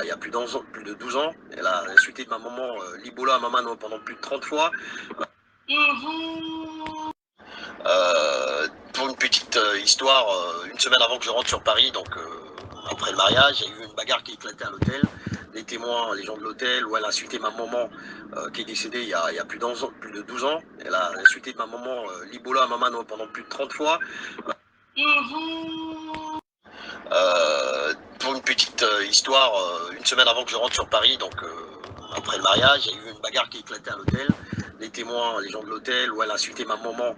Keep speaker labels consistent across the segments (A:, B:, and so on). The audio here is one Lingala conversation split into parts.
A: il y a plus de 12 ans. Elle a insulté ma maman, Libola Mamano, pendant plus de 30 fois. Pour une petite histoire, une semaine avant que je rentre sur Paris, donc après le mariage, il y a eu une bagarre qui a éclaté à l'hôtel. Les témoins, les gens de l'hôtel, où elle a insulté ma maman qui est décédée il y a plus de 12 ans. Elle a insulté ma maman, Libola Mamano, pendant plus de 30 fois. Pour une petite histoire, une semaine avant que je rentre sur Paris, donc après le mariage, il y a eu une bagarre qui a éclaté à l'hôtel. Les témoins, les gens de l'hôtel, où elle a insulté ma maman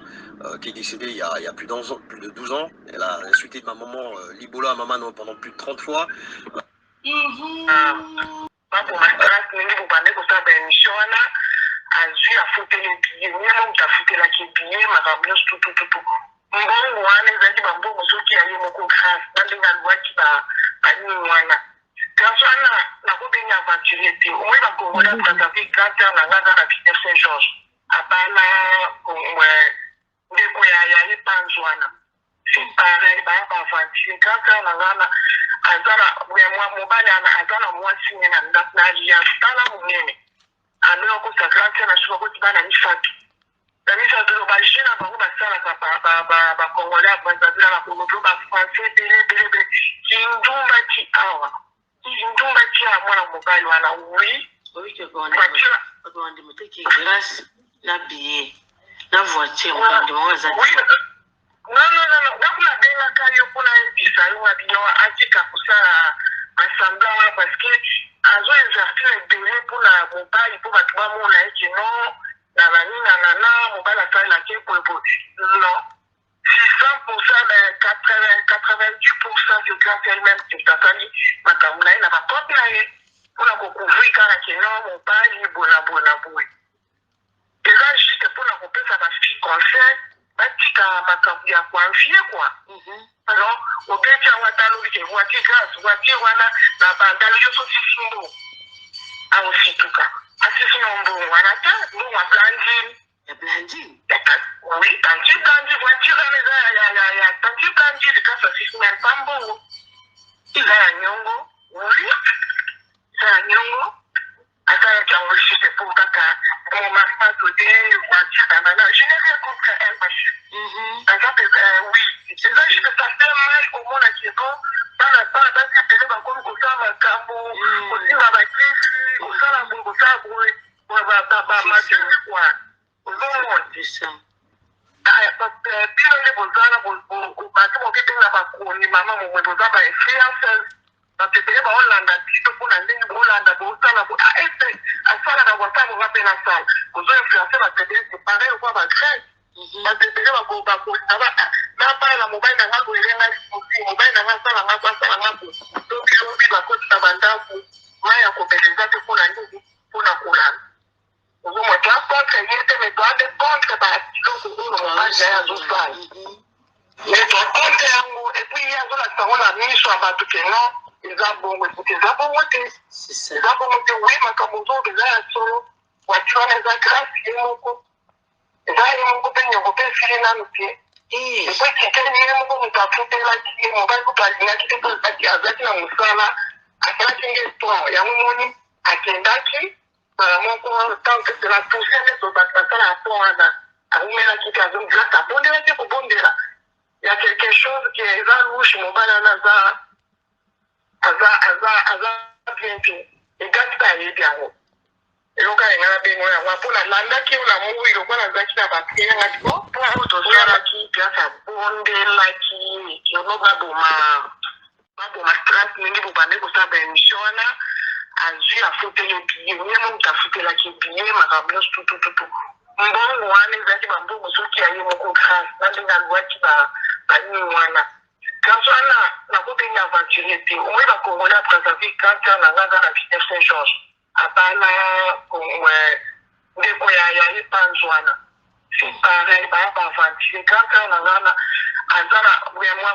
A: qui est décédée il y a plus de 12 ans. Elle a insulté ma maman, Libola Mamano, pendant plus de 30 fois.
B: azwi afuteli biye nyama mutafutelaki biye makambo nyonso tutututu mbongo wana ezalaki bambongo soki aye moko grâce na ndenge alwaki banini wana kasi wana nakobenga aventurier te omoi bakongola brazzaville grâce na nga aza na peter saint george abana ndeko ya epanzi wana c'est pareil baya baaventurier grâce na nga aza na mobali aza na mwasi nye na ndako na alliance tala monene alors que ça grâce à la chose que tu vas dans l'IFAC. Dans l'IFAC, le bagage n'a pas eu ça la congolais à Brazzaville la congolais à français bélé qui ndumba qui awa qui ndumba qui a moi la mobile wana oui que bon on dit que grâce la billet la voiture on demande ça oui non la benga kayo pour la bisa yo abiyo atika pour ça assemblement parce que azo exercer ebele mpona mobali mpo bato bamona ete non na bani na nana mobali asalelaki poepo non 90% c'est grâce elle-même asali makambo na ye na bapote na ye mpona kocouvrir kaka ke non mobali bona boye eza juste mpona kopesa bafille conseil batika makambo ya koanvie kua alors obeti yango atalobi ke voiture grâce voiture wana na bandalo yo so sisimbo aosituka asisi na mbongo wana te mbongo ablandini oui tanti blandi voiture wana eza ya tanti blandi grâce asisi même pas mbongo eza ya nyongo oui eza ya nyongo asalaki yango juste pour kaka mon mari m'a donné voiture na nana je n'ai rien contre elle oui eza juste ça fait mal komona ke bon bana basi ebele bakomi kosala makambo kosimba bakisi kosala boye kosala boye bamatisi kua ozomona bino nde bozala bati moketenga bakoni mama momwe boza bainfluences bato ebele baolanda bito mpona ndenge boolanda boosala ese asala na bwasa bonga mpe na sala kozoinfluence bato ebele separe okwa bagrese bato ebele bakolinga napala na mobali na nga koelenga limosi mobali na nga asala nga basala nga lobilobi bakotisa bandako mai ya kobeleza te mpona nini mpona kolanda ozomwa toa contre ye te me toade contre babiloko oyo mobali na ye azosala me toa contre yango epuis ye azolakisa yango na miso ya bato ke non eza bongo ekuti eza bongo te wi makambo ozoyoka eza ya solo wati wana eza grâce ye moko eza ye moko mpe nyongo mpe esili nanu te epo ekiteli ye moko moto afutelaki ye mobali kutu alingaki te mpo azalaki na mosala asalaki nge histoire yango moni akendaki moko tant que cela touche nde tozaki basala ya pont wana arumelaki te grâce abondelaki kobondela ya quelque chose ke eza louche mobali wana aza bien te egati mpe ayebi yango eloko alinga na bengo yango mpo nalandaki na moi eloko nazalaki na bapie ngati mpo tosalaki place abondelaki yango baboma strate mingi bobande kosala baémission wana azwi afuteli biye nyama moto afutelaki biye makambo nyonso tutututu mbongo wana ezalaki bambongo soki aye moko grâce na ndenge alwaki banini wana kasi wana nakobenga aventurier te omoi bakongole ya brazzaville grâce na nga aza na peter saint george abana ndeko ya epanzi wana c'est pareil baya baaventurier grâce na nga aza na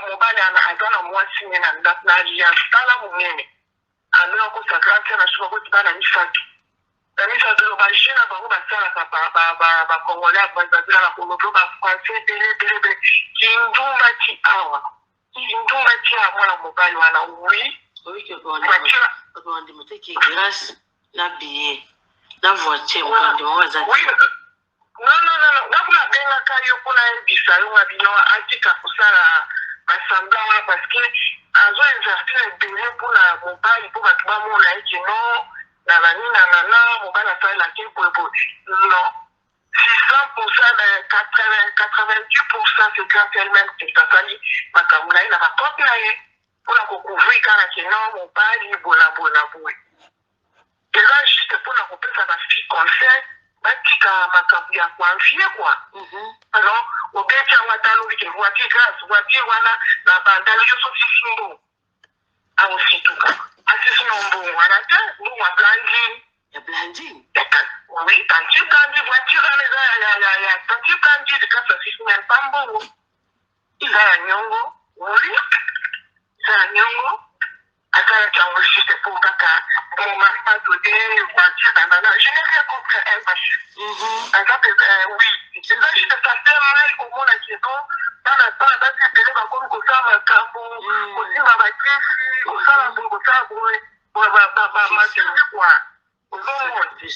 B: mobali aza na mwasi nye na ndako na alliance tala monene alors que ça grâce na soki bakoti bana misatu na misatu oyo bagene na bango basalaka bakongolais ya brazzaville na congolais bafrançais bele kindumba ti awa kindumba ti ya mwana mobali wana oui voiture
C: grâce na billet na voiture mokandima waza
B: oui non nakuna bengaka yo mpona yebisa yo nga bino atika kosala asambla wana parce que azo exercer ebele mpona mobali mpo bato bamona ete no na banina nana mobali asalelaki boyeboye non si 100% de 88% c'est grâce elle-même que tasali makambo na ye na bakote na ye mpona kocouvrir kaka ke no mobali bona boye eza juste mpona kopesa bafille conseil batika makambo ya koanvie kwa alors obeti yango ata alobi ke voiture wana na bandalo yo so sisimbo aosituka asisino mbongo wana te mbongo
C: ya blandine
B: oui tanti blandi voiture wana eza ya tanti blandi likasa sisime mpa mbongo eza ya nyongo oui eza ya nyongo asalaki yango juste po kaka mon mari m'a donné voiture nanana je n'ai rien contre elle parce que oui eza juste ça fait mal komona keno bana basi ebele bakomi kosala makambo kosimba bakisi kosala boye kosala boye masisi kwa ozomona bino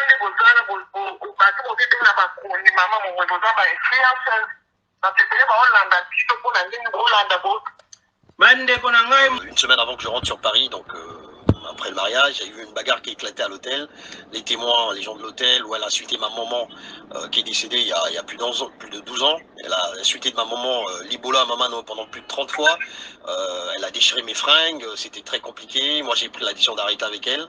B: nde bozala bato boketenga bakoni mama momwe boza bainfluencers bato ebele baolanda bino mpona ndenge boolanda bo.
A: Une semaine avant que je rentre sur Paris, donc après le mariage, il y a eu une bagarre qui a éclaté à l'hôtel. Les témoins, les gens de l'hôtel, où elle a suité ma maman qui est décédée il y a plus de 12 ans. Elle a suité de ma maman l'Ibola à Mamano pendant plus de 30 fois. Elle a déchiré mes fringues, c'était très compliqué. Moi j'ai pris la décision d'arrêter avec elle.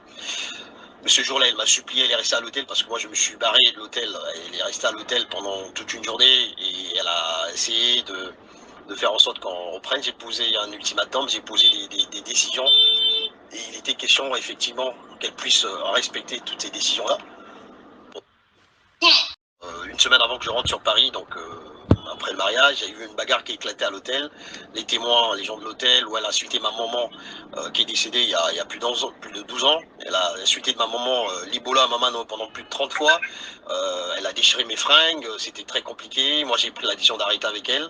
A: Mais ce jour-là, elle m'a supplié, elle est restée à l'hôtel parce que moi je me suis barré de l'hôtel. Elle est restée à l'hôtel pendant toute une journée et elle a essayé de faire en sorte qu'on reprenne. J'ai posé un ultimatum, j'ai posé des décisions et il était question effectivement qu'elle puisse respecter toutes ces décisions-là. Une semaine avant que je rentre sur Paris, donc après le mariage, il y a eu une bagarre qui a éclaté à l'hôtel. Les témoins, les gens de l'hôtel, où elle a suité ma maman qui est décédée il y a plus de 12 ans. Elle a suité de ma maman l'Ibola à Mamano pendant plus de 30 fois. Elle a déchiré mes fringues, c'était très compliqué. Moi j'ai pris la décision d'arrêter avec elle.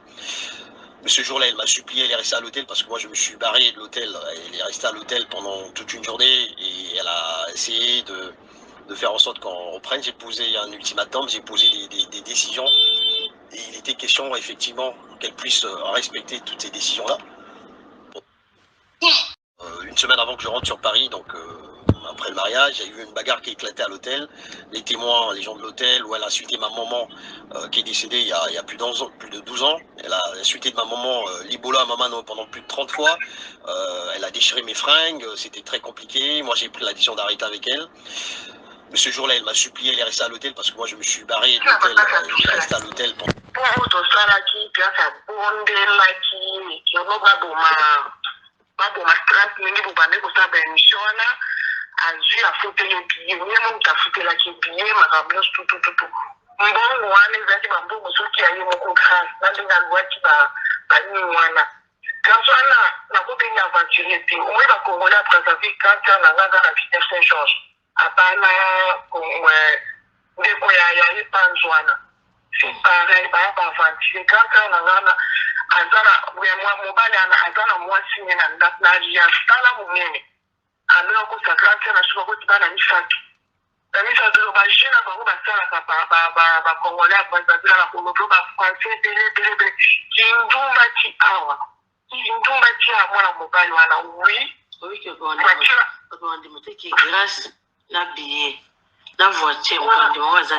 A: Mais ce jour-là, elle m'a supplié, elle est restée à l'hôtel parce que moi je me suis barré de l'hôtel. Elle est restée à l'hôtel pendant toute une journée et elle a essayé de faire en sorte qu'on reprenne. J'ai posé un ultimatum, j'ai posé des décisions et il était question effectivement qu'elle puisse respecter toutes ces décisions-là. Une semaine avant que je rentre sur Paris, donc après le mariage, il y a eu une bagarre qui a éclaté à l'hôtel. Les témoins, les gens de l'hôtel, où elle a suité ma maman qui est décédée il y a plus de 12 ans. Elle a suité de ma maman l'Ibola à Mamano pendant plus de 30 fois. Elle a déchiré mes fringues, c'était très compliqué. Moi j'ai pris la décision d'arrêter avec elle. Mais ce jour-là, elle m'a supplié, elle est restée à l'hôtel parce que moi je me suis barré de l'hôtel. Elle est restée à l'hôtel. baboma stress mingi bobande kosala baémission wana azwi afuteli ebie ye mo moto afutelaki ebie makambo nyonso tutututu mbongo wana ezalaki bambongo soki ya ye moko grâce na ndenge alwaki banini wana grâce wana nakobengi aventurier te omoi bakongole apréserve kaka na nga aza na ville saint george apana ndeko ya ye panze wana c'est pareil baya baaventurier kaka na nga azana mobali azana mwasi ne na yasala monene amela kosakrantia na suka koti bana misato na misato bagene na bango basalaka bakongole ya bazabila na koloto bafrançais ebele kindumba ti awa kindumba ti ya mwana mobali wana wi
C: grâce na billet na voiture mokandima waza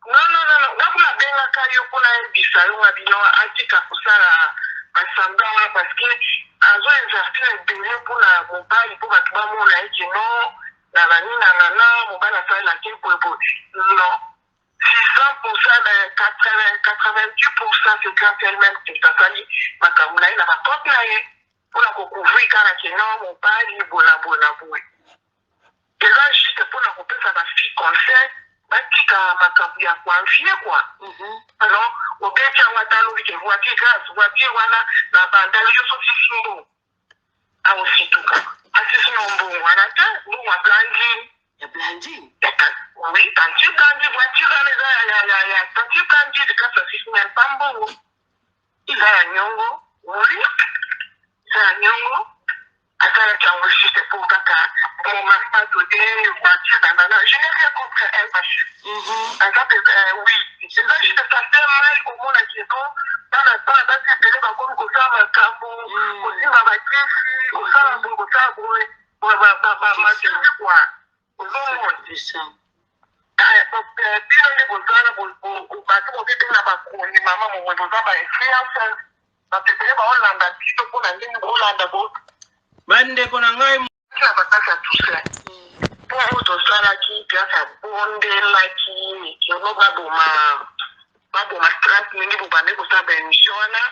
B: non nakuna bengaka yo mpona yebisa yo nga bino atika kosala asambla wana parce que azo exercer ebele mpona mobali mpo bato bamona ete no na banina nana mobali asalelaki boyeboye non si 100% de 88% c'est grâce elle-même que tasali makambo na ye na bakote na ye mpona kocouvrir kaka ke no mobali bona boye eza juste mpona kopesa bafille conseil batika makambo ya koanvie kwa alors obeti yango ata alobi ke voiture wana na bandalo yo so sisimbo aosituka asisino mbongo wana te mbongo ya blandine oui tanti blandi voiture wana eza ya tanti blandi likasa sisime mpa mbongo eza ya nyongo oui eza ya nyongo mon mari m'a donné une voiture, nanana. Je n'ai rien contre elle, ma chérie. Oui. C'est là, je te sentais mal au monde à Kénon. Dans la temps, dans cette période, encore, qu'on s'en va cambo, aussi, ma matrice, on s'en va, on s'en va, ma chérie, quoi. Au monde. Bila bozana batu bokete na bakoni mama mwe bozaba influence batepele ba Hollanda biso kuna ndeni Hollanda bo
D: bande kona ngai
B: na bataka tusa pour to sala ki piasa bonde la ki yono babo ma strat ningi bubane ko sabe misiona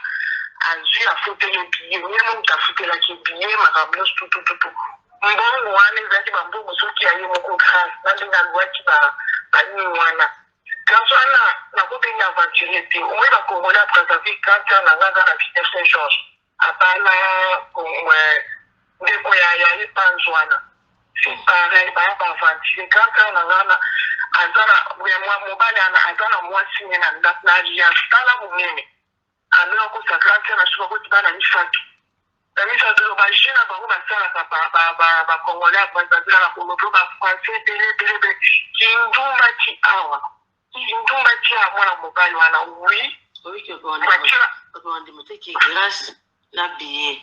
B: azu afutele biye nyemo mtafutela ki biye makablos tutututu mbongo wane zaki bambo musuki ayi moko khas nandinga lwaki ba ani wana kansana na kote ni aventure te on va congolais préserver quand na nganga na vie de Saint-Georges apana ndeko ya ipanzwana c'est pareil ba aventure quand na ngana azana mobali ana azana mwasi na ndap na ya stala munene ana ko sagrante na shuka ko tibana ni fatu la mise à deux machines ba ba sala ba congolais préserver la congolais ba français télé kindumba ti awa kindumba ti awa na mobali wana oui
C: que bon de moteki grâce na billet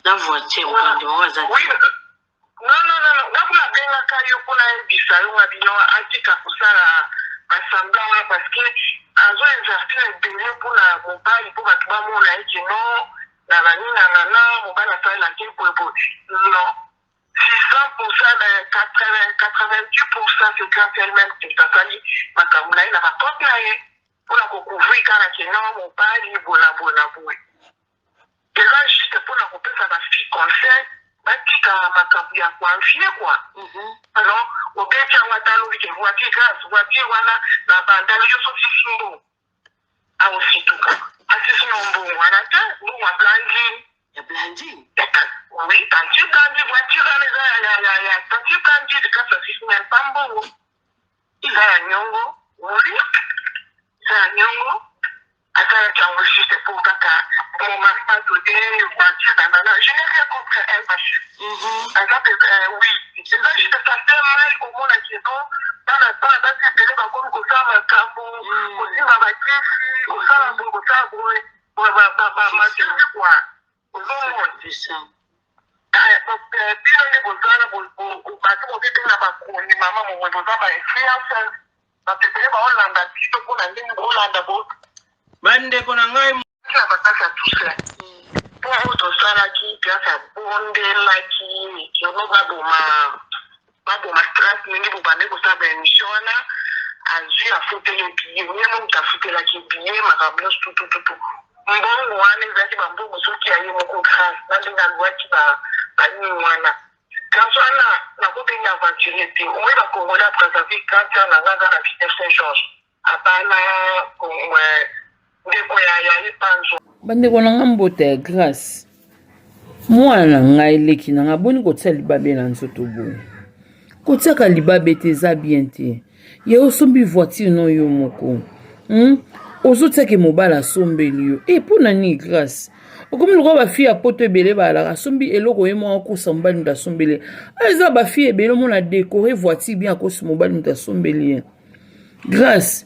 C: na voiture on de waza
B: non na kuna benga kayo kuna ebisa yo ngabinyo atika kusala assemblée parce que azo exercer benga kuna mobali pour batba mona ekino na banina na mobali asala ke pour non 600%, 98%, c'est grâce à elle-même que ça s'allie. Ma camouflage n'a pas compris pour la couvrir quand elle est non, mon père, il est bon. Et là, juste pour la couper, ça va faire conseil. Ma camouflage a confié, quoi. Alors, au bien qu'il y a un talon qui est voiture grâce, voiture, voilà, la bandale, je suis sinon. Ah, aussi, tout cas. Ah, c'est sinon, bon, voilà, nous, on a blandi.
C: Il y a blandi.
B: Oui, quand tu blandi, voiture, quand tu blandi, quand ça se fait même pas bon. Il a un nyongo, oui. Il a un nyongo. Attends, tu as enregistré pour Kaka. Mon mari m'a donné une voiture, nanana. Je n'ai rien contre elle, ma chérie. Oui. C'est là, je te sentais mal au monde à Kénon. Dans la temps, dans cette période, encore, qu'on s'en va cambo, aussi ma matrice, on s'en va, ma chérie, quoi. Au monde. Bila bozana batu bokete na bakoni mama mwe bozaba influence batepele ba Hollanda biso kuna ndeni Hollanda bo
D: bande kona ngai
B: na bataka tusa pour to sala ki piasa bonde la ki yono babo ma strat ningi bubane ko sabe misiona azu afutele biye nyemo mtafutela ki biye makablos tutututu mbongo wane zaki bambo musuki ayi moko khas nandinga lwaki ba ani wana kansana na kote ni aventure te on va congolais préserver quand na nganga na vie de Saint-Georges apana ndeko ya ipanzo
E: bandeko na nga mbota ya grâce mwana na ngai leki na nga boni kotia libabe na nzoto boye kotiaka libabe te eza bien te ye osombi voiture no yo moko ozotiaka mobali asombeli yo mpona nini grâce okomi lokola bafille ya poto ebele balaka asombi eloko ye moko akosa mobali moto asombeli eza bafille ebele omona décoré voiture bien akosa mobali moto asombeli ye grâce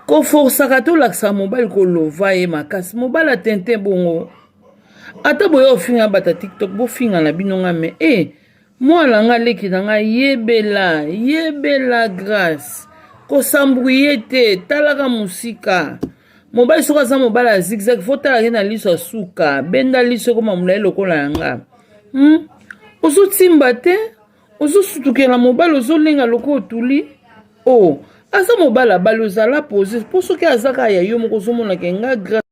E: koforsaka tolakisaka mobali kolova ye makasi mobali atente bongo ata boye ofinga bata tiktok bofinga na bino nga me mwana nga leki na nga yebela grâce kosambrouye te talaka musika mobali soki aza mobali ya zigzag fo talaka na liso asuka benda liso ekoma molai lokola yanga ozotimba te ozosutukela mobali ozolenga loko otuli aza mobali abali ozala pose mpo soki azaka ya yo moko ozomonaka nga grâce